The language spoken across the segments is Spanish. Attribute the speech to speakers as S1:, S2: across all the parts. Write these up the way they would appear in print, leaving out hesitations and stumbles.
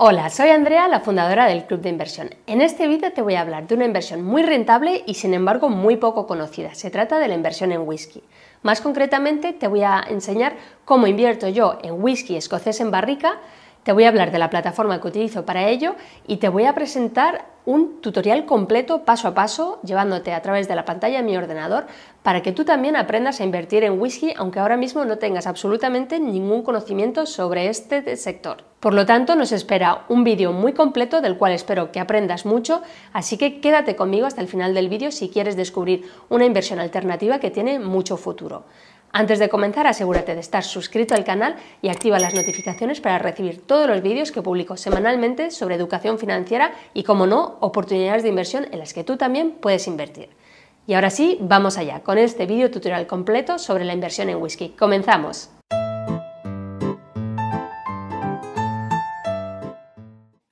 S1: Hola, soy Andrea, la fundadora del Club de Inversión. En este vídeo te voy a hablar de una inversión muy rentable y sin embargo muy poco conocida. Se trata de la inversión en whisky. Más concretamente te voy a enseñar cómo invierto yo en whisky escocés en barrica, te voy a hablar de la plataforma que utilizo para ello y te voy a presentar un tutorial completo paso a paso llevándote a través de la pantalla de mi ordenador para que tú también aprendas a invertir en whisky aunque ahora mismo no tengas absolutamente ningún conocimiento sobre este sector. Por lo tanto, nos espera un vídeo muy completo del cual espero que aprendas mucho, así que quédate conmigo hasta el final del vídeo si quieres descubrir una inversión alternativa que tiene mucho futuro. Antes de comenzar, asegúrate de estar suscrito al canal y activa las notificaciones para recibir todos los vídeos que publico semanalmente sobre educación financiera y, como no, oportunidades de inversión en las que tú también puedes invertir. Y ahora sí, vamos allá con este vídeo tutorial completo sobre la inversión en whisky. ¡Comenzamos!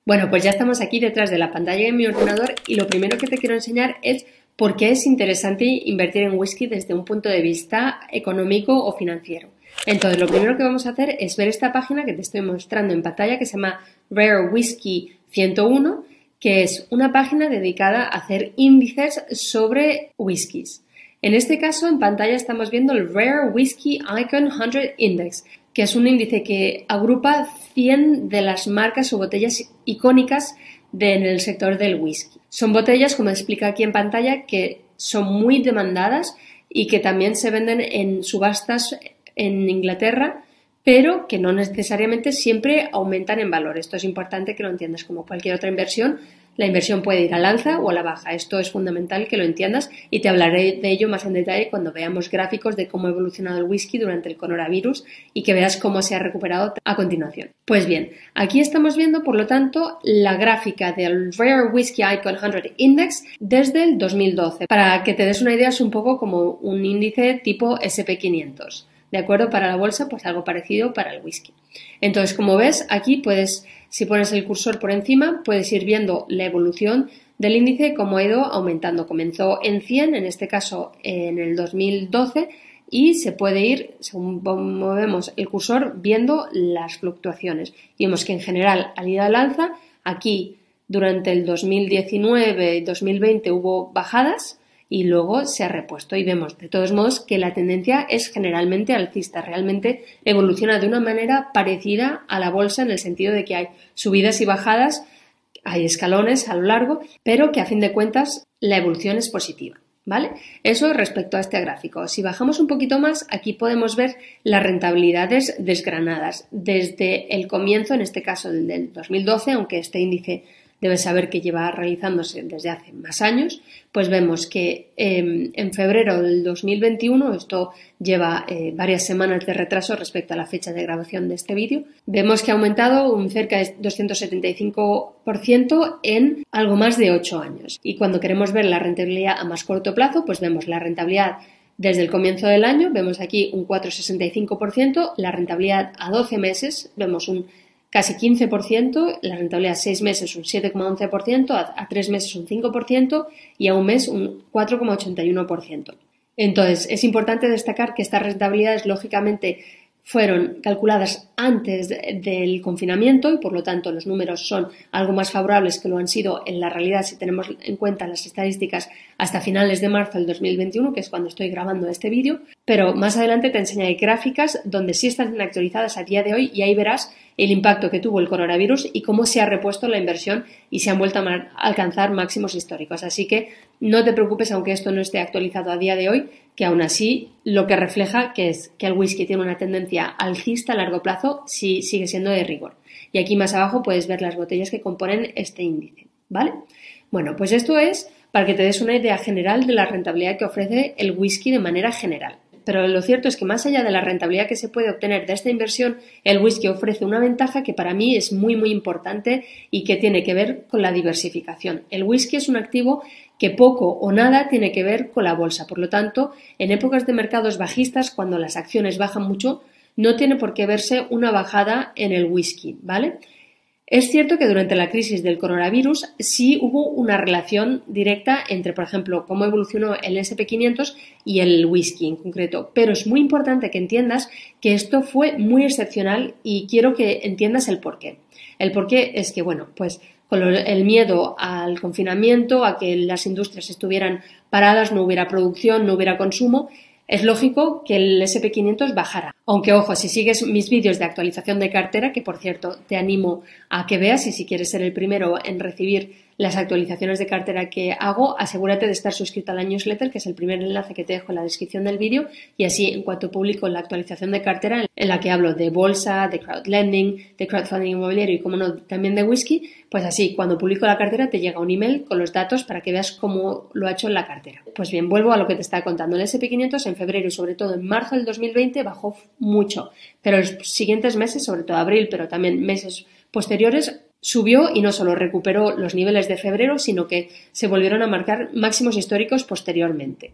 S1: Bueno, pues ya estamos aquí detrás de la pantalla de mi ordenador y lo primero que te quiero enseñar es por qué es interesante invertir en whisky desde un punto de vista económico o financiero. Entonces, lo primero que vamos a hacer es ver esta página que te estoy mostrando en pantalla que se llama Rare Whisky 101, que es una página dedicada a hacer índices sobre whiskies. En este caso, en pantalla estamos viendo el Rare Whisky Icon 100 Index, que es un índice que agrupa 100 de las marcas o botellas icónicas en el sector del whisky. Son botellas, como explica aquí en pantalla, que son muy demandadas y que también se venden en subastas en Inglaterra, pero que no necesariamente siempre aumentan en valor. Esto es importante que lo entiendas. Como cualquier otra inversión, la inversión puede ir al alza o a la baja. Esto es fundamental que lo entiendas y te hablaré de ello más en detalle cuando veamos gráficos de cómo ha evolucionado el whisky durante el coronavirus y que veas cómo se ha recuperado a continuación. Pues bien, aquí estamos viendo, por lo tanto, la gráfica del Rare Whisky Icon 100 Index desde el 2012. Para que te des una idea, es un poco como un índice tipo SP500. ¿De acuerdo? Para la bolsa, pues algo parecido para el whisky. Entonces, como ves, aquí puedes, si pones el cursor por encima, puedes ir viendo la evolución del índice, cómo ha ido aumentando. Comenzó en 100, en este caso en el 2012, y se puede ir, según movemos el cursor, viendo las fluctuaciones. Y vemos que en general, al ir al alza, aquí durante el 2019 y 2020 hubo bajadas, y luego se ha repuesto y vemos de todos modos que la tendencia es generalmente alcista, realmente evoluciona de una manera parecida a la bolsa en el sentido de que hay subidas y bajadas, hay escalones a lo largo, pero que a fin de cuentas la evolución es positiva, ¿vale? Eso respecto a este gráfico. Si bajamos un poquito más, aquí podemos ver las rentabilidades desgranadas desde el comienzo, en este caso del 2012, aunque este índice debes saber que lleva realizándose desde hace más años, pues vemos que en febrero del 2021, esto lleva varias semanas de retraso respecto a la fecha de grabación de este vídeo, vemos que ha aumentado un cerca de 275% en algo más de 8 años. Y cuando queremos ver la rentabilidad a más corto plazo, pues vemos la rentabilidad desde el comienzo del año, vemos aquí un 4,65%, la rentabilidad a 12 meses, vemos un casi 15%, la rentabilidad a 6 meses un 7,11%, a 3 meses un 5% y a un mes un 4,81%. Entonces, es importante destacar que estas rentabilidades, lógicamente, fueron calculadas antes del confinamiento y, por lo tanto, los números son algo más favorables que lo han sido en la realidad si tenemos en cuenta las estadísticas hasta finales de marzo del 2021, que es cuando estoy grabando este vídeo, pero más adelante te enseñaré gráficas donde sí están actualizadas a día de hoy y ahí verás el impacto que tuvo el coronavirus y cómo se ha repuesto la inversión y se han vuelto a alcanzar máximos históricos. Así que no te preocupes aunque esto no esté actualizado a día de hoy, que aún así lo que refleja que es que el whisky tiene una tendencia alcista a largo plazo si sigue siendo de rigor. Y aquí más abajo puedes ver las botellas que componen este índice, ¿vale? Bueno, pues esto es para que te des una idea general de la rentabilidad que ofrece el whisky de manera general. Pero lo cierto es que más allá de la rentabilidad que se puede obtener de esta inversión, el whisky ofrece una ventaja que para mí es muy importante y que tiene que ver con la diversificación. El whisky es un activo que poco o nada tiene que ver con la bolsa. Por lo tanto, en épocas de mercados bajistas, cuando las acciones bajan mucho, no tiene por qué verse una bajada en el whisky, ¿vale? Es cierto que durante la crisis del coronavirus sí hubo una relación directa entre, por ejemplo, cómo evolucionó el SP500 y el whisky en concreto, pero es muy importante que entiendas que esto fue muy excepcional y quiero que entiendas el porqué. El por qué es que, bueno, pues con el miedo al confinamiento, a que las industrias estuvieran paradas, no hubiera producción, no hubiera consumo, es lógico que el SP500 bajara. Aunque, ojo, si sigues mis vídeos de actualización de cartera, que por cierto te animo a que veas y si quieres ser el primero en recibir las actualizaciones de cartera que hago, asegúrate de estar suscrito a la newsletter, que es el primer enlace que te dejo en la descripción del vídeo, y así en cuanto publico la actualización de cartera en la que hablo de bolsa, de crowdlending, de crowdfunding inmobiliario y, como no, también de whisky, pues así, cuando publico la cartera te llega un email con los datos para que veas cómo lo ha hecho en la cartera. Pues bien, vuelvo a lo que te estaba contando. El SP500 en febrero y sobre todo en marzo del 2020 bajó mucho, pero los siguientes meses, sobre todo abril, pero también meses posteriores, subió y no solo recuperó los niveles de febrero, sino que se volvieron a marcar máximos históricos posteriormente.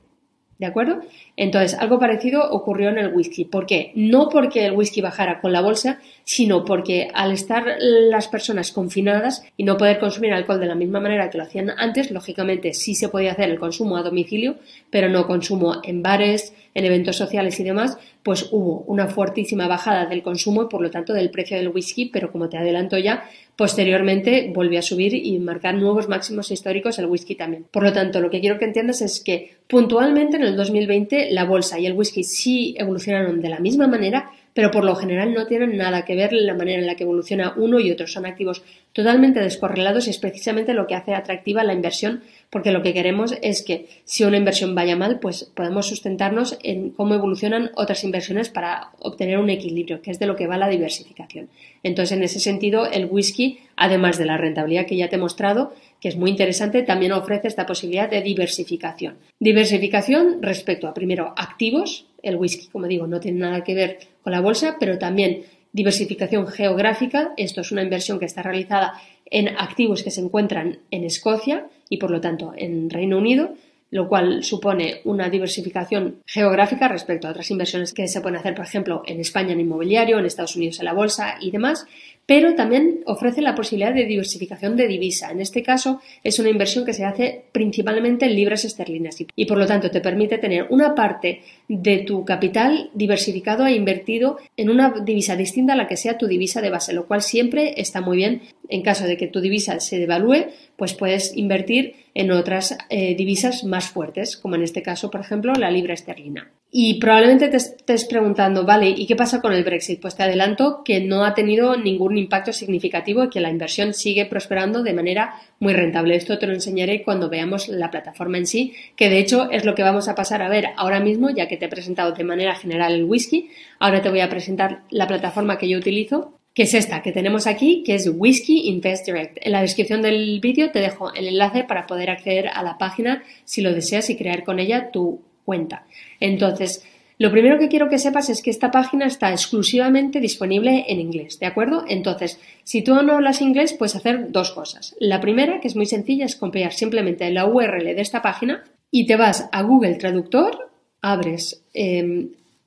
S1: ¿De acuerdo? Entonces, algo parecido ocurrió en el whisky. ¿Por qué? No porque el whisky bajara con la bolsa, sino porque al estar las personas confinadas y no poder consumir alcohol de la misma manera que lo hacían antes, lógicamente sí se podía hacer el consumo a domicilio, pero no consumo en bares, en eventos sociales y demás, pues hubo una fuertísima bajada del consumo y por lo tanto del precio del whisky, pero como te adelanto ya, posteriormente volvió a subir y marcar nuevos máximos históricos el whisky también. Por lo tanto, lo que quiero que entiendas es que puntualmente en el 2020 la bolsa y el whisky sí evolucionaron de la misma manera, pero por lo general no tienen nada que ver la manera en la que evoluciona uno y otro. Son activos totalmente descorrelados y es precisamente lo que hace atractiva la inversión, porque lo que queremos es que si una inversión vaya mal, pues podemos sustentarnos en cómo evolucionan otras inversiones para obtener un equilibrio, que es de lo que va la diversificación. Entonces, en ese sentido, el whisky, además de la rentabilidad que ya te he mostrado, que es muy interesante, también ofrece esta posibilidad de diversificación. Diversificación respecto a, primero, activos. El whisky, como digo, no tiene nada que ver con la bolsa, pero también diversificación geográfica. Esto es una inversión que está realizada en activos que se encuentran en Escocia y, por lo tanto, en Reino Unido, lo cual supone una diversificación geográfica respecto a otras inversiones que se pueden hacer, por ejemplo, en España en inmobiliario, en Estados Unidos en la bolsa y demás, pero también ofrece la posibilidad de diversificación de divisa. En este caso, es una inversión que se hace principalmente en libras esterlinas y por lo tanto te permite tener una parte de tu capital diversificado e invertido en una divisa distinta a la que sea tu divisa de base, lo cual siempre está muy bien. En caso de que tu divisa se devalúe, pues puedes invertir en otras divisas más fuertes, como en este caso, por ejemplo, la libra esterlina. Y probablemente te estés preguntando, vale, ¿y qué pasa con el Brexit? Pues te adelanto que no ha tenido ningún impacto significativo y que la inversión sigue prosperando de manera muy rentable. Esto te lo enseñaré cuando veamos la plataforma en sí, que de hecho es lo que vamos a pasar a ver ahora mismo, ya que te he presentado de manera general el whisky. Ahora te voy a presentar la plataforma que yo utilizo, que es esta que tenemos aquí, que es Whisky Invest Direct. En la descripción del vídeo te dejo el enlace para poder acceder a la página si lo deseas y crear con ella tu cuenta. Entonces, lo primero que quiero que sepas es que esta página está exclusivamente disponible en inglés, ¿de acuerdo? Entonces, si tú no hablas inglés, puedes hacer dos cosas. La primera, que es muy sencilla, es copiar simplemente la URL de esta página y te vas a Google Traductor, abres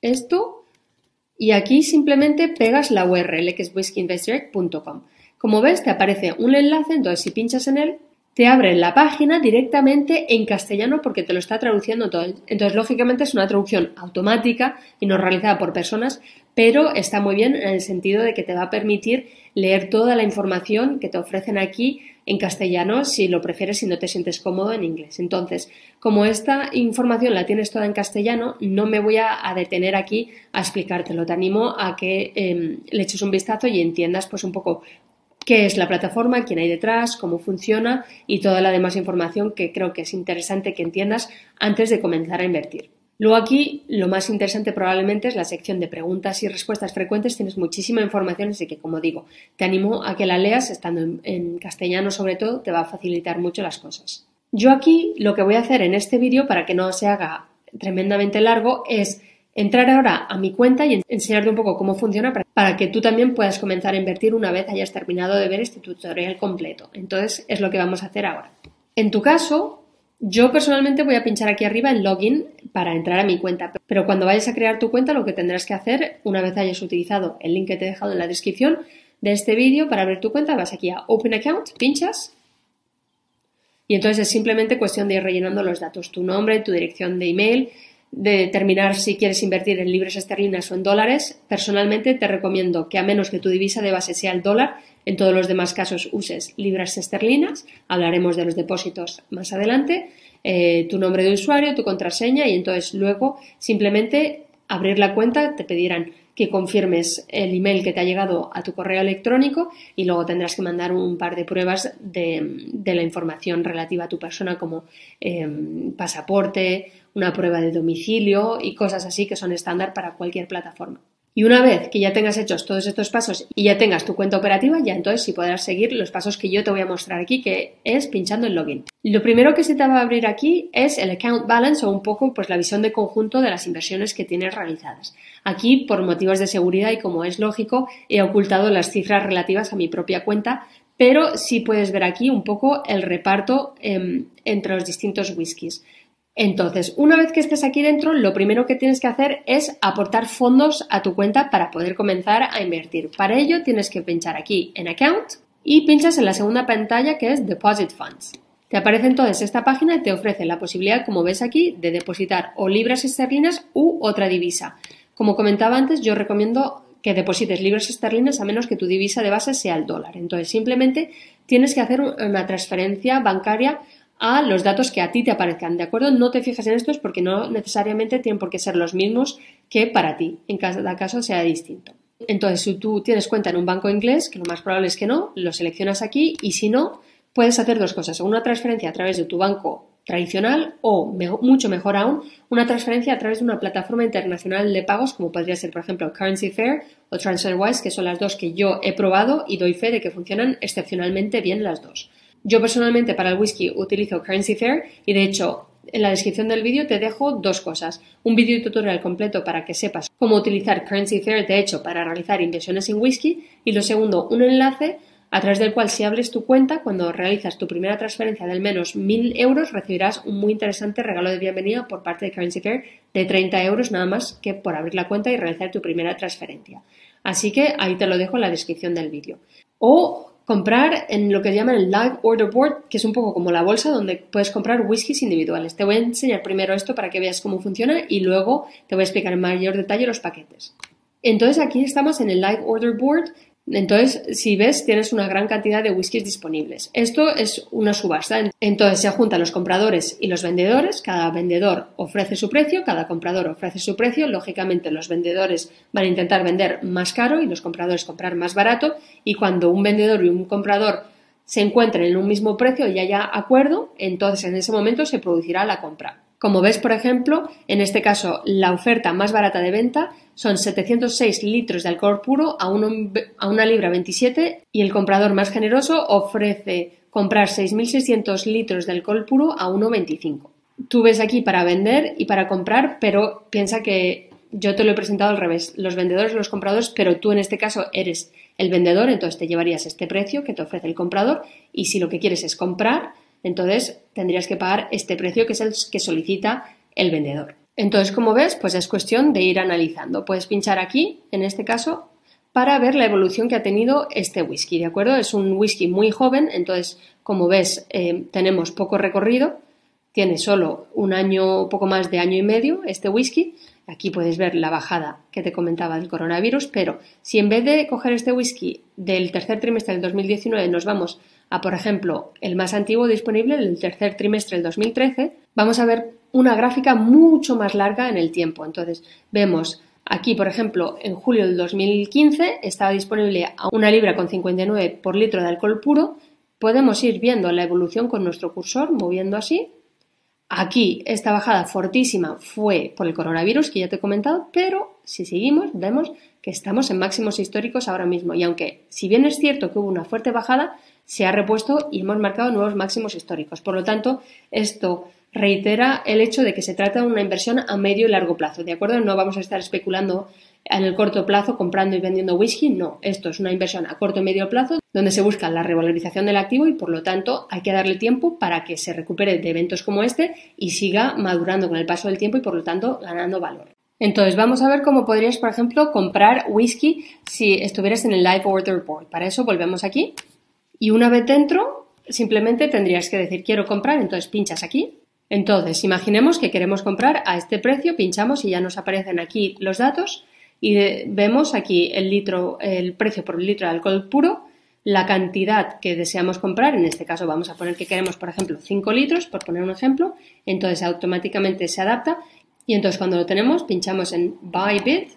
S1: esto y aquí simplemente pegas la URL, que es whiskyinvestdirect.com. Como ves, te aparece un enlace, entonces si pinchas en él, te abre la página directamente en castellano porque te lo está traduciendo todo. Entonces, lógicamente, es una traducción automática y no realizada por personas, pero está muy bien en el sentido de que te va a permitir leer toda la información que te ofrecen aquí en castellano si lo prefieres y no te sientes cómodo en inglés. Entonces, como esta información la tienes toda en castellano, no me voy a detener aquí a explicártelo. Te animo a que le eches un vistazo y entiendas pues un poco qué es la plataforma, quién hay detrás, cómo funciona y toda la demás información que creo que es interesante que entiendas antes de comenzar a invertir. Luego aquí lo más interesante probablemente es la sección de preguntas y respuestas frecuentes. Tienes muchísima información, así que como digo, te animo a que la leas, estando en castellano sobre todo, te va a facilitar mucho las cosas. Yo aquí lo que voy a hacer en este vídeo, para que no se haga tremendamente largo, es entrar ahora a mi cuenta y enseñarte un poco cómo funciona para que tú también puedas comenzar a invertir una vez hayas terminado de ver este tutorial completo. Entonces es lo que vamos a hacer ahora. En tu caso, yo personalmente voy a pinchar aquí arriba en Login para entrar a mi cuenta, pero cuando vayas a crear tu cuenta lo que tendrás que hacer, una vez hayas utilizado el link que te he dejado en la descripción de este vídeo para abrir tu cuenta, vas aquí a Open Account, pinchas y entonces es simplemente cuestión de ir rellenando los datos, tu nombre, tu dirección de email, determinar si quieres invertir en libras esterlinas o en dólares, personalmente te recomiendo que a menos que tu divisa de base sea el dólar, en todos los demás casos uses libras esterlinas. Hablaremos de los depósitos más adelante, tu nombre de usuario, tu contraseña y entonces luego simplemente abrir la cuenta, te pedirán que confirmes el email que te ha llegado a tu correo electrónico y luego tendrás que mandar un par de pruebas de la información relativa a tu persona como pasaporte, una prueba de domicilio y cosas así que son estándar para cualquier plataforma. Y una vez que ya tengas hechos todos estos pasos y ya tengas tu cuenta operativa, ya entonces sí podrás seguir los pasos que yo te voy a mostrar aquí, que es pinchando en Login. Lo primero que se te va a abrir aquí es el Account Balance o un poco pues la visión de conjunto de las inversiones que tienes realizadas. Aquí, por motivos de seguridad y como es lógico, he ocultado las cifras relativas a mi propia cuenta, pero sí puedes ver aquí un poco el reparto entre los distintos whiskies. Entonces, una vez que estés aquí dentro, lo primero que tienes que hacer es aportar fondos a tu cuenta para poder comenzar a invertir. Para ello tienes que pinchar aquí en Account y pinchas en la segunda pantalla que es Deposit Funds. Te aparece entonces esta página y te ofrece la posibilidad, como ves aquí, de depositar o libras esterlinas u otra divisa. Como comentaba antes, yo recomiendo que deposites libras esterlinas a menos que tu divisa de base sea el dólar. Entonces, simplemente tienes que hacer una transferencia bancaria a los datos que a ti te aparezcan, ¿de acuerdo? No te fijes en estos porque no necesariamente tienen por qué ser los mismos que para ti, en cada caso sea distinto. Entonces, si tú tienes cuenta en un banco inglés, que lo más probable es que no, lo seleccionas aquí y si no, puedes hacer dos cosas, una transferencia a través de tu banco tradicional o, mucho mejor aún, una transferencia a través de una plataforma internacional de pagos como podría ser, por ejemplo, Currency Fair o TransferWise, que son las dos que yo he probado y doy fe de que funcionan excepcionalmente bien las dos. Yo personalmente para el whisky utilizo Currency Fair y de hecho en la descripción del vídeo te dejo dos cosas. Un vídeo tutorial completo para que sepas cómo utilizar Currency Fair de hecho para realizar inversiones en whisky y lo segundo, un enlace a través del cual si hables tu cuenta, cuando realizas tu primera transferencia de al menos 1.000 euros recibirás un muy interesante regalo de bienvenida por parte de Currency Fair de 30 euros nada más que por abrir la cuenta y realizar tu primera transferencia. Así que ahí te lo dejo en la descripción del vídeo. O comprar en lo que llaman el Live Order Board, que es un poco como la bolsa donde puedes comprar whiskies individuales. Te voy a enseñar primero esto para que veas cómo funciona y luego te voy a explicar en mayor detalle los paquetes. Entonces aquí estamos en el Live Order Board. Entonces, si ves, tienes una gran cantidad de whiskies disponibles. Esto es una subasta. Entonces, se juntan los compradores y los vendedores. Cada vendedor ofrece su precio, cada comprador ofrece su precio. Lógicamente, los vendedores van a intentar vender más caro y los compradores comprar más barato. Y cuando un vendedor y un comprador se encuentren en un mismo precio y haya acuerdo, entonces en ese momento se producirá la compra. Como ves, por ejemplo, en este caso la oferta más barata de venta son 706 litros de alcohol puro a una libra 27 y el comprador más generoso ofrece comprar 6.600 litros de alcohol puro a 1,25. Tú ves aquí para vender y para comprar, pero piensa que yo te lo he presentado al revés, los vendedores, los compradores, pero tú en este caso eres el vendedor, entonces te llevarías este precio que te ofrece el comprador y si lo que quieres es comprar, entonces tendrías que pagar este precio que es el que solicita el vendedor. Entonces, como ves, pues es cuestión de ir analizando. Puedes pinchar aquí, en este caso, para ver la evolución que ha tenido este whisky, ¿de acuerdo? Es un whisky muy joven, entonces, como ves, tenemos poco recorrido. Tiene solo un año, poco más de año y medio este whisky. Aquí puedes ver la bajada que te comentaba del coronavirus, pero si en vez de coger este whisky del tercer trimestre del 2019 nos vamos a, por ejemplo, el más antiguo disponible, el tercer trimestre del 2013, vamos a ver una gráfica mucho más larga en el tiempo. Entonces, vemos aquí, por ejemplo, en julio del 2015 estaba disponible a 1,59 por litro de alcohol puro. Podemos ir viendo la evolución con nuestro cursor, moviendo así. Aquí esta bajada fortísima fue por el coronavirus que ya te he comentado, pero si seguimos vemos que estamos en máximos históricos ahora mismo y aunque si bien es cierto que hubo una fuerte bajada, se ha repuesto y hemos marcado nuevos máximos históricos. Por lo tanto, esto reitera el hecho de que se trata de una inversión a medio y largo plazo, ¿de acuerdo? No vamos a estar especulando en el corto plazo comprando y vendiendo whisky, no. Esto es una inversión a corto y medio plazo donde se busca la revalorización del activo y por lo tanto hay que darle tiempo para que se recupere de eventos como este y siga madurando con el paso del tiempo y por lo tanto ganando valor. Entonces vamos a ver cómo podrías, por ejemplo, comprar whisky si estuvieras en el Live Order Board. Para eso volvemos aquí. Y una vez dentro, simplemente tendrías que decir quiero comprar, entonces pinchas aquí. Y una vez que hayas pinchado aquí, simplemente tendrías que Entonces, imaginemos que queremos comprar a este precio, pinchamos y ya nos aparecen aquí los datos y vemos aquí el precio por litro de alcohol puro, la cantidad que deseamos comprar, en este caso vamos a poner que queremos, por ejemplo, 5 litros, por poner un ejemplo, entonces automáticamente se adapta y entonces cuando lo tenemos pinchamos en Buy Bid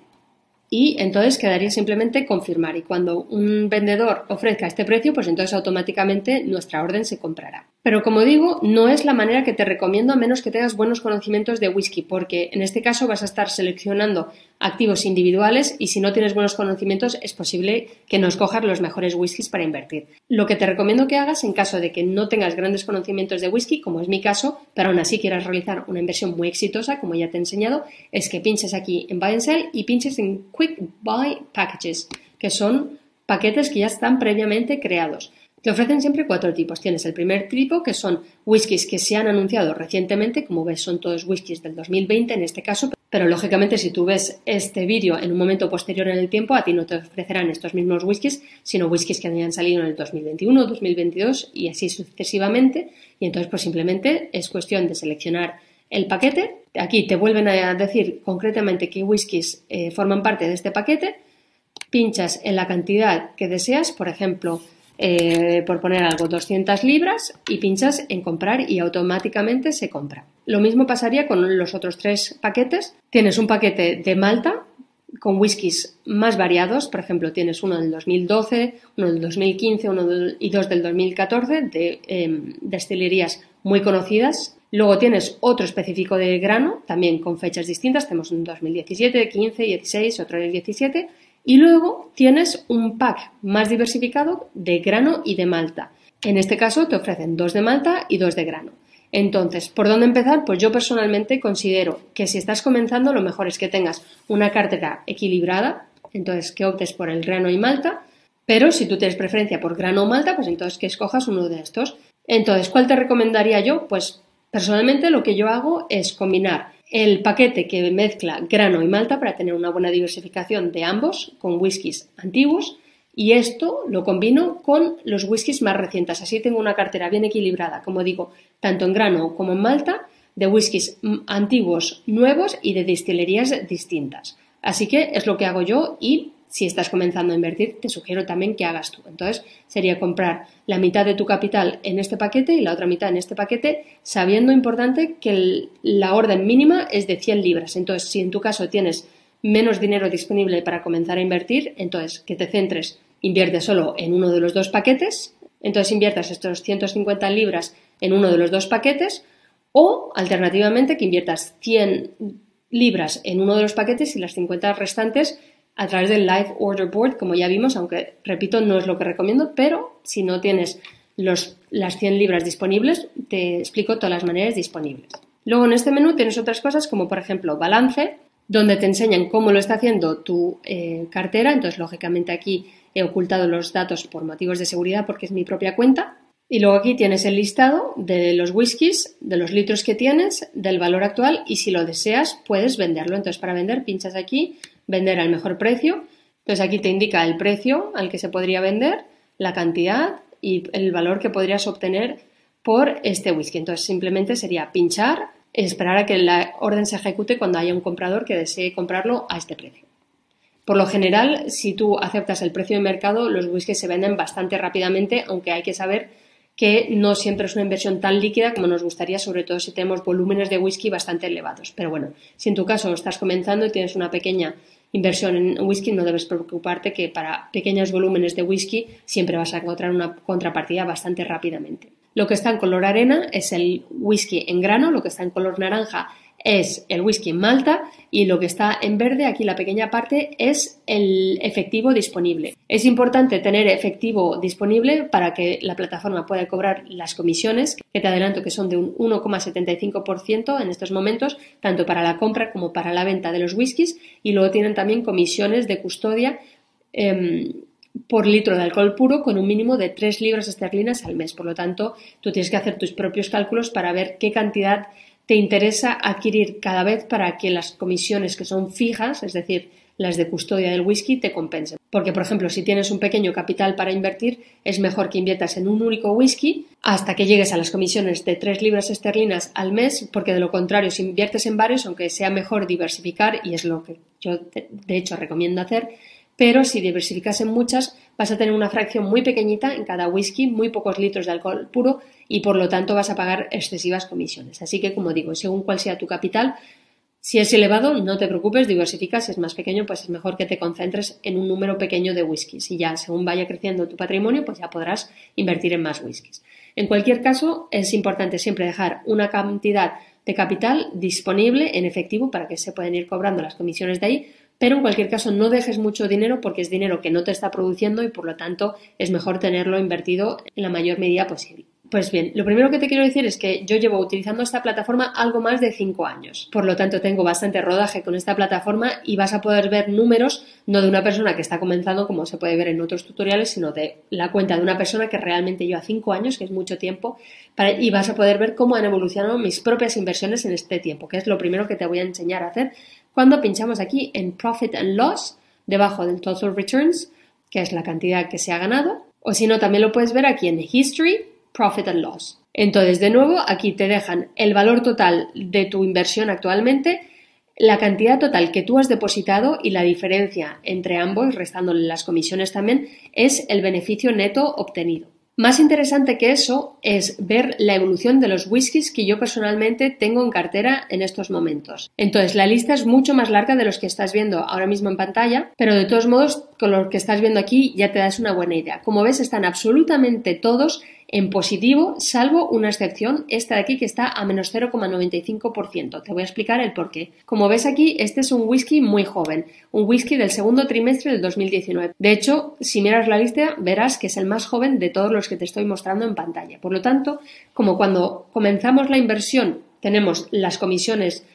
S1: y entonces quedaría simplemente confirmar y cuando un vendedor ofrezca este precio, pues entonces automáticamente nuestra orden se comprará. Pero como digo, no es la manera que te recomiendo a menos que tengas buenos conocimientos de whisky, porque en este caso vas a estar seleccionando activos individuales y si no tienes buenos conocimientos es posible que no escojas los mejores whiskies para invertir. Lo que te recomiendo que hagas en caso de que no tengas grandes conocimientos de whisky, como es mi caso, pero aún así quieras realizar una inversión muy exitosa, como ya te he enseñado, es que pinches aquí en Buy and Sell y pinches en Quick Buy Packages, que son paquetes que ya están previamente creados. Te ofrecen siempre 4 tipos. Tienes el primer tipo, que son whiskies que se han anunciado recientemente, como ves son todos whiskies del 2020 en este caso, pero lógicamente si tú ves este vídeo en un momento posterior en el tiempo, a ti no te ofrecerán estos mismos whiskies, sino whiskies que hayan salido en el 2021, 2022 y así sucesivamente. Y entonces pues simplemente es cuestión de seleccionar el paquete. Aquí te vuelven a decir concretamente qué whiskies forman parte de este paquete. Pinchas en la cantidad que deseas, por ejemplo, por poner algo, 200 libras y pinchas en comprar y automáticamente se compra. Lo mismo pasaría con los otros 3 paquetes. Tienes un paquete de Malta con whiskies más variados, por ejemplo, tienes uno del 2012, uno del 2015, y 2 del 2014 de destilerías muy conocidas. Luego tienes otro específico de grano, también con fechas distintas, tenemos un 2017, 15, 16, otro del 17. Y luego tienes un pack más diversificado de grano y de malta. En este caso te ofrecen 2 de malta y 2 de grano. Entonces, ¿por dónde empezar? Pues yo personalmente considero que si estás comenzando lo mejor es que tengas una cartera equilibrada, entonces que optes por el grano y malta, pero si tú tienes preferencia por grano o malta, pues entonces que escojas uno de estos. Entonces, ¿cuál te recomendaría yo? Pues personalmente lo que yo hago es combinar el paquete que mezcla grano y malta para tener una buena diversificación de ambos con whiskies antiguos y esto lo combino con los whiskies más recientes. Así tengo una cartera bien equilibrada, como digo, tanto en grano como en malta, de whiskies antiguos, nuevos y de destilerías distintas. Así que es lo que hago yo y si estás comenzando a invertir, te sugiero también que hagas tú. Entonces, sería comprar la mitad de tu capital en este paquete y la otra mitad en este paquete, sabiendo, importante, que la orden mínima es de 100 libras. Entonces, si en tu caso tienes menos dinero disponible para comenzar a invertir, entonces que te centres, invierte solo en uno de los 2 paquetes, entonces inviertas estos 150 libras en uno de los 2 paquetes o, alternativamente, que inviertas 100 libras en uno de los paquetes y las 50 restantes a través del Live Order Board, como ya vimos, aunque, repito, no es lo que recomiendo, pero si no tienes las 100 libras disponibles, te explico todas las maneras disponibles. Luego en este menú tienes otras cosas como, por ejemplo, balance, donde te enseñan cómo lo está haciendo tu cartera. Entonces, lógicamente, aquí he ocultado los datos por motivos de seguridad porque es mi propia cuenta. Y luego aquí tienes el listado de los whiskies, de los litros que tienes, del valor actual y si lo deseas puedes venderlo. Entonces, para vender pinchas aquí, vender al mejor precio. Entonces aquí te indica el precio al que se podría vender, la cantidad y el valor que podrías obtener por este whisky. Entonces simplemente sería pinchar y esperar a que la orden se ejecute cuando haya un comprador que desee comprarlo a este precio. Por lo general, si tú aceptas el precio de mercado, los whiskies se venden bastante rápidamente, aunque hay que saber que no siempre es una inversión tan líquida como nos gustaría, sobre todo si tenemos volúmenes de whisky bastante elevados. Pero bueno, si en tu caso estás comenzando y tienes una pequeña inversión en whisky, no debes preocuparte que para pequeños volúmenes de whisky siempre vas a encontrar una contrapartida bastante rápidamente. Lo que está en color arena es el whisky en grano, lo que está en color naranja es el whisky en malta y lo que está en verde, aquí la pequeña parte, es el efectivo disponible. Es importante tener efectivo disponible para que la plataforma pueda cobrar las comisiones, que te adelanto que son de un 1,75% en estos momentos, tanto para la compra como para la venta de los whiskies, y luego tienen también comisiones de custodia por litro de alcohol puro con un mínimo de 3 libras esterlinas al mes. Por lo tanto, tú tienes que hacer tus propios cálculos para ver qué cantidad te interesa adquirir cada vez para que las comisiones que son fijas, es decir, las de custodia del whisky, te compensen. Porque, por ejemplo, si tienes un pequeño capital para invertir, es mejor que inviertas en un único whisky hasta que llegues a las comisiones de 3 libras esterlinas al mes, porque de lo contrario, si inviertes en varios, aunque sea mejor diversificar, y es lo que yo de hecho recomiendo hacer, pero si diversificas en muchas, vas a tener una fracción muy pequeñita en cada whisky, muy pocos litros de alcohol puro y por lo tanto vas a pagar excesivas comisiones. Así que, como digo, según cuál sea tu capital, si es elevado, no te preocupes, diversifica. Si es más pequeño, pues es mejor que te concentres en un número pequeño de whiskies y ya según vaya creciendo tu patrimonio, pues ya podrás invertir en más whiskies. En cualquier caso, es importante siempre dejar una cantidad de capital disponible en efectivo para que se puedan ir cobrando las comisiones de ahí, pero en cualquier caso no dejes mucho dinero porque es dinero que no te está produciendo y por lo tanto es mejor tenerlo invertido en la mayor medida posible. Pues bien, lo primero que te quiero decir es que yo llevo utilizando esta plataforma algo más de 5 años. Por lo tanto, tengo bastante rodaje con esta plataforma y vas a poder ver números no de una persona que está comenzando como se puede ver en otros tutoriales, sino de la cuenta de una persona que realmente lleva 5 años, que es mucho tiempo, y vas a poder ver cómo han evolucionado mis propias inversiones en este tiempo, que es lo primero que te voy a enseñar a hacer cuando pinchamos aquí en Profit and Loss, debajo del Total Returns, que es la cantidad que se ha ganado, o si no, también lo puedes ver aquí en History, Profit and Loss. Entonces, de nuevo, aquí te dejan el valor total de tu inversión actualmente, la cantidad total que tú has depositado y la diferencia entre ambos, restándole las comisiones también, es el beneficio neto obtenido. Más interesante que eso es ver la evolución de los whiskies que yo personalmente tengo en cartera en estos momentos. Entonces, la lista es mucho más larga de los que estás viendo ahora mismo en pantalla, pero de todos modos, con lo que estás viendo aquí ya te das una buena idea. Como ves, están absolutamente todos en positivo, salvo una excepción, esta de aquí que está a menos 0,95%. Te voy a explicar el por qué. Como ves aquí, este es un whisky muy joven, un whisky del segundo trimestre del 2019. De hecho, si miras la lista, verás que es el más joven de todos los que te estoy mostrando en pantalla. Por lo tanto, como cuando comenzamos la inversión tenemos las comisiones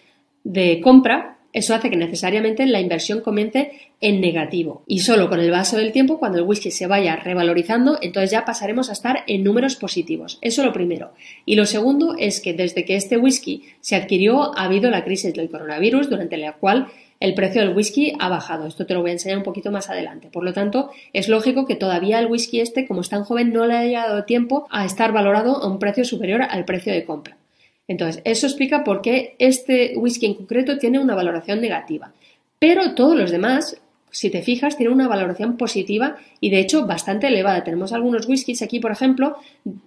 S1: de compra, eso hace que necesariamente la inversión comience en negativo. Y solo con el paso del tiempo, cuando el whisky se vaya revalorizando, entonces ya pasaremos a estar en números positivos. Eso lo primero. Y lo segundo es que desde que este whisky se adquirió ha habido la crisis del coronavirus, durante la cual el precio del whisky ha bajado. Esto te lo voy a enseñar un poquito más adelante. Por lo tanto, es lógico que todavía el whisky este, como es tan joven, no le haya dado tiempo a estar valorado a un precio superior al precio de compra. Entonces, eso explica por qué este whisky en concreto tiene una valoración negativa. Pero todos los demás, si te fijas, tienen una valoración positiva y de hecho bastante elevada. Tenemos algunos whiskies aquí, por ejemplo,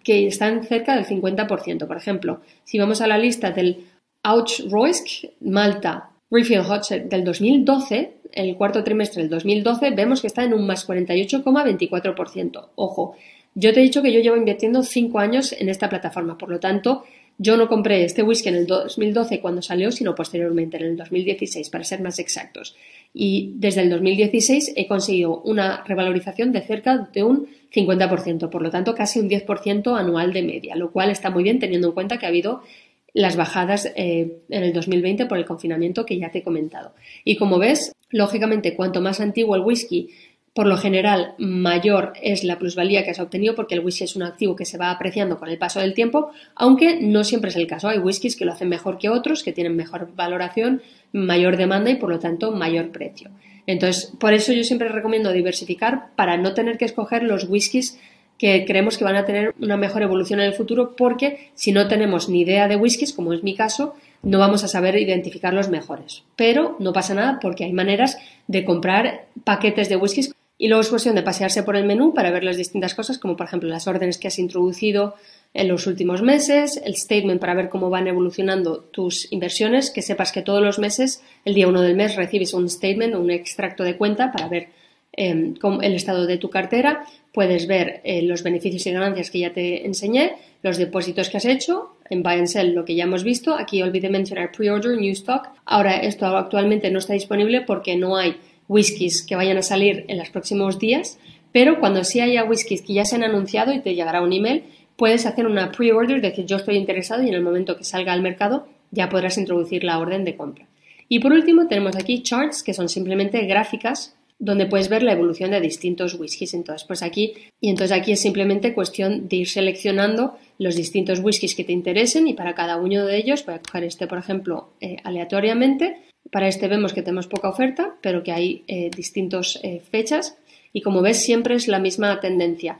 S1: que están cerca del 50%. Por ejemplo, si vamos a la lista del Auchroisk Malta Refill Hot del 2012, el cuarto trimestre del 2012, vemos que está en un más 48,24%. Ojo, yo te he dicho que yo llevo invirtiendo 5 años en esta plataforma, por lo tanto, yo no compré este whisky en el 2012 cuando salió, sino posteriormente, en el 2016, para ser más exactos. Y desde el 2016 he conseguido una revalorización de cerca de un 50%, por lo tanto casi un 10% anual de media, lo cual está muy bien teniendo en cuenta que ha habido las bajadas en el 2020 por el confinamiento que ya te he comentado. Y como ves, lógicamente, cuanto más antiguo el whisky, por lo general, mayor es la plusvalía que has obtenido porque el whisky es un activo que se va apreciando con el paso del tiempo, aunque no siempre es el caso. Hay whiskies que lo hacen mejor que otros, que tienen mejor valoración, mayor demanda y, por lo tanto, mayor precio. Entonces, por eso yo siempre recomiendo diversificar para no tener que escoger los whiskies que creemos que van a tener una mejor evolución en el futuro, porque si no tenemos ni idea de whiskies, como es mi caso, no vamos a saber identificar los mejores. Pero no pasa nada porque hay maneras de comprar paquetes de whiskies. Y luego es cuestión de pasearse por el menú para ver las distintas cosas, como por ejemplo las órdenes que has introducido en los últimos meses, el statement para ver cómo van evolucionando tus inversiones, que sepas que todos los meses, el día 1 del mes, recibes un statement o un extracto de cuenta para ver el estado de tu cartera. Puedes ver los beneficios y ganancias que ya te enseñé, los depósitos que has hecho, en Buy and Sell lo que ya hemos visto. Aquí olvidé mencionar Pre-Order, New Stock. Ahora esto actualmente no está disponible porque no hay whiskies que vayan a salir en los próximos días, pero cuando sí haya whiskies que ya se han anunciado y te llegará un email, puedes hacer una pre-order, decir yo estoy interesado y en el momento que salga al mercado ya podrás introducir la orden de compra. Y por último tenemos aquí charts, que son simplemente gráficas donde puedes ver la evolución de distintos whiskies. Entonces aquí es simplemente cuestión de ir seleccionando los distintos whiskies que te interesen y para cada uno de ellos, voy a coger este por ejemplo aleatoriamente. Para este vemos que tenemos poca oferta, pero que hay distintas fechas y como ves siempre es la misma tendencia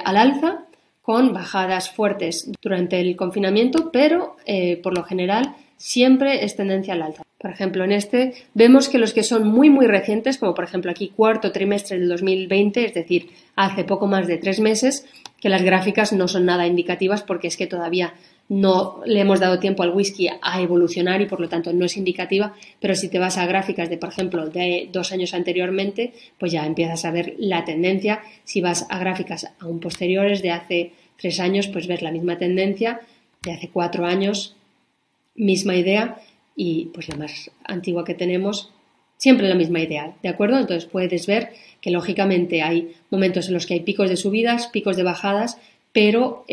S1: al alza con bajadas fuertes durante el confinamiento, pero por lo general siempre es tendencia al alza. Por ejemplo, en este vemos que los que son muy recientes, como por ejemplo aquí cuarto trimestre del 2020, es decir, hace poco más de 3 meses, que las gráficas no son nada indicativas porque es que todavía no le hemos dado tiempo al whisky a evolucionar y por lo tanto no es indicativa, pero si te vas a gráficas de, por ejemplo, de 2 años anteriormente, pues ya empiezas a ver la tendencia. Si vas a gráficas aún posteriores de hace 3 años, pues ves la misma tendencia, de hace 4 años, misma idea, y pues la más antigua que tenemos, siempre la misma idea, ¿de acuerdo? Entonces puedes ver que lógicamente hay momentos en los que hay picos de subidas, picos de bajadas, pero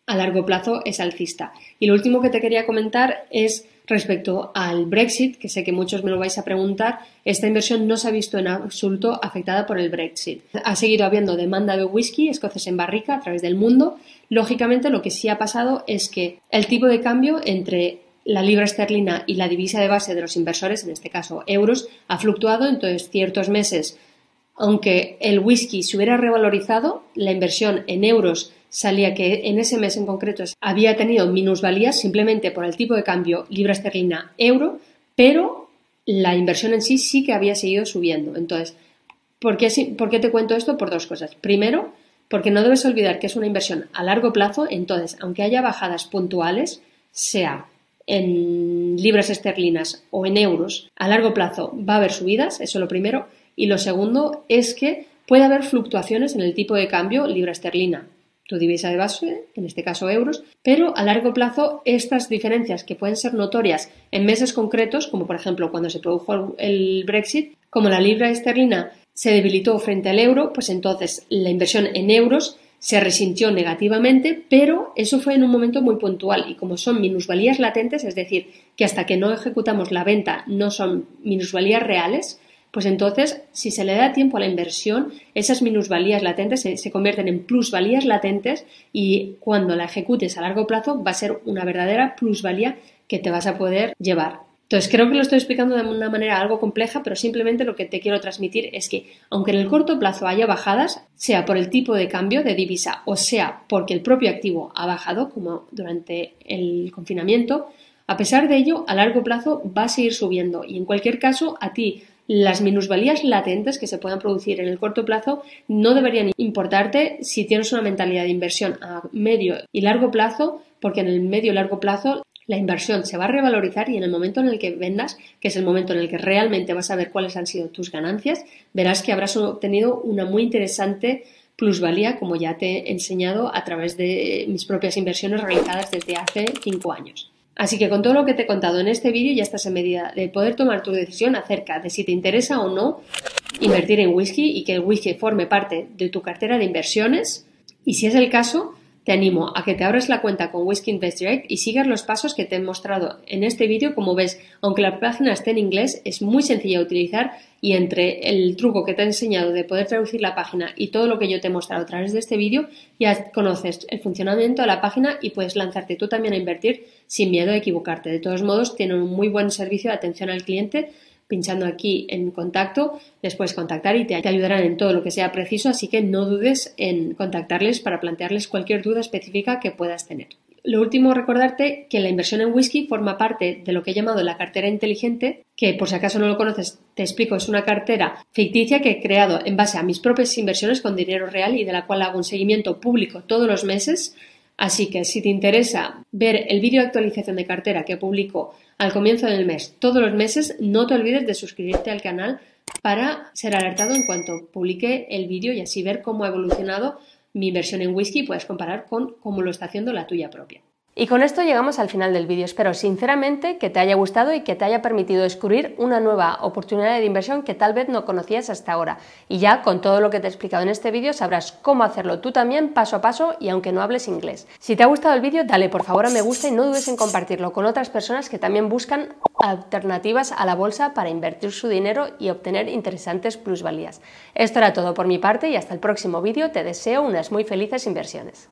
S1: a largo plazo es alcista. Y lo último que te quería comentar es respecto al Brexit, que sé que muchos me lo vais a preguntar. Esta inversión no se ha visto en absoluto afectada por el Brexit. Ha seguido habiendo demanda de whisky escocés en barrica a través del mundo. Lógicamente, lo que sí ha pasado es que el tipo de cambio entre la libra esterlina y la divisa de base de los inversores, en este caso euros, ha fluctuado. Entonces, ciertos meses, aunque el whisky se hubiera revalorizado, la inversión en euros salía que en ese mes en concreto había tenido minusvalías simplemente por el tipo de cambio libra esterlina euro, pero la inversión en sí que había seguido subiendo. Entonces, ¿por qué te cuento esto? Por 2 cosas. Primero, porque no debes olvidar que es una inversión a largo plazo, entonces, aunque haya bajadas puntuales, sea en libras esterlinas o en euros, a largo plazo va a haber subidas, eso es lo primero. Y lo segundo es que puede haber fluctuaciones en el tipo de cambio libra esterlina, tu divisa de base, en este caso euros, pero a largo plazo estas diferencias que pueden ser notorias en meses concretos, como por ejemplo cuando se produjo el Brexit, como la libra esterlina se debilitó frente al euro, pues entonces la inversión en euros se resintió negativamente, pero eso fue en un momento muy puntual y como son minusvalías latentes, es decir, que hasta que no ejecutamos la venta no son minusvalías reales, pues entonces, si se le da tiempo a la inversión, esas minusvalías latentes se convierten en plusvalías latentes y cuando la ejecutes a largo plazo va a ser una verdadera plusvalía que te vas a poder llevar. Entonces, creo que lo estoy explicando de una manera algo compleja, pero simplemente lo que te quiero transmitir es que, aunque en el corto plazo haya bajadas, sea por el tipo de cambio de divisa o sea porque el propio activo ha bajado, como durante el confinamiento, a pesar de ello, a largo plazo va a seguir subiendo y en cualquier caso, a ti las minusvalías latentes que se puedan producir en el corto plazo no deberían importarte si tienes una mentalidad de inversión a medio y largo plazo, porque en el medio y largo plazo la inversión se va a revalorizar y en el momento en el que vendas, que es el momento en el que realmente vas a ver cuáles han sido tus ganancias, verás que habrás obtenido una muy interesante plusvalía, como ya te he enseñado a través de mis propias inversiones realizadas desde hace 5 años. Así que con todo lo que te he contado en este vídeo ya estás en medida de poder tomar tu decisión acerca de si te interesa o no invertir en whisky y que el whisky forme parte de tu cartera de inversiones. Y si es el caso, te animo a que te abras la cuenta con Whisky Invest Direct y sigas los pasos que te he mostrado en este vídeo. Como ves, aunque la página esté en inglés, es muy sencilla de utilizar y entre el truco que te he enseñado de poder traducir la página y todo lo que yo te he mostrado a través de este vídeo, ya conoces el funcionamiento de la página y puedes lanzarte tú también a invertir sin miedo a equivocarte. De todos modos, tienen un muy buen servicio de atención al cliente. Pinchando aquí en contacto, les puedes contactar y te ayudarán en todo lo que sea preciso, así que no dudes en contactarles para plantearles cualquier duda específica que puedas tener. Lo último, recordarte que la inversión en whisky forma parte de lo que he llamado la cartera inteligente, que por si acaso no lo conoces, te explico, es una cartera ficticia que he creado en base a mis propias inversiones con dinero real y de la cual hago un seguimiento público todos los meses. Así que si te interesa ver el vídeo de actualización de cartera que publico al comienzo del mes, todos los meses, no te olvides de suscribirte al canal para ser alertado en cuanto publique el vídeo y así ver cómo ha evolucionado mi inversión en whisky y puedes comparar con cómo lo está haciendo la tuya propia. Y con esto llegamos al final del vídeo. Espero sinceramente que te haya gustado y que te haya permitido descubrir una nueva oportunidad de inversión que tal vez no conocías hasta ahora. Y ya con todo lo que te he explicado en este vídeo sabrás cómo hacerlo tú también paso a paso y aunque no hables inglés. Si te ha gustado el vídeo, dale por favor a me gusta y no dudes en compartirlo con otras personas que también buscan alternativas a la bolsa para invertir su dinero y obtener interesantes plusvalías. Esto era todo por mi parte y hasta el próximo vídeo. Te deseo unas muy felices inversiones.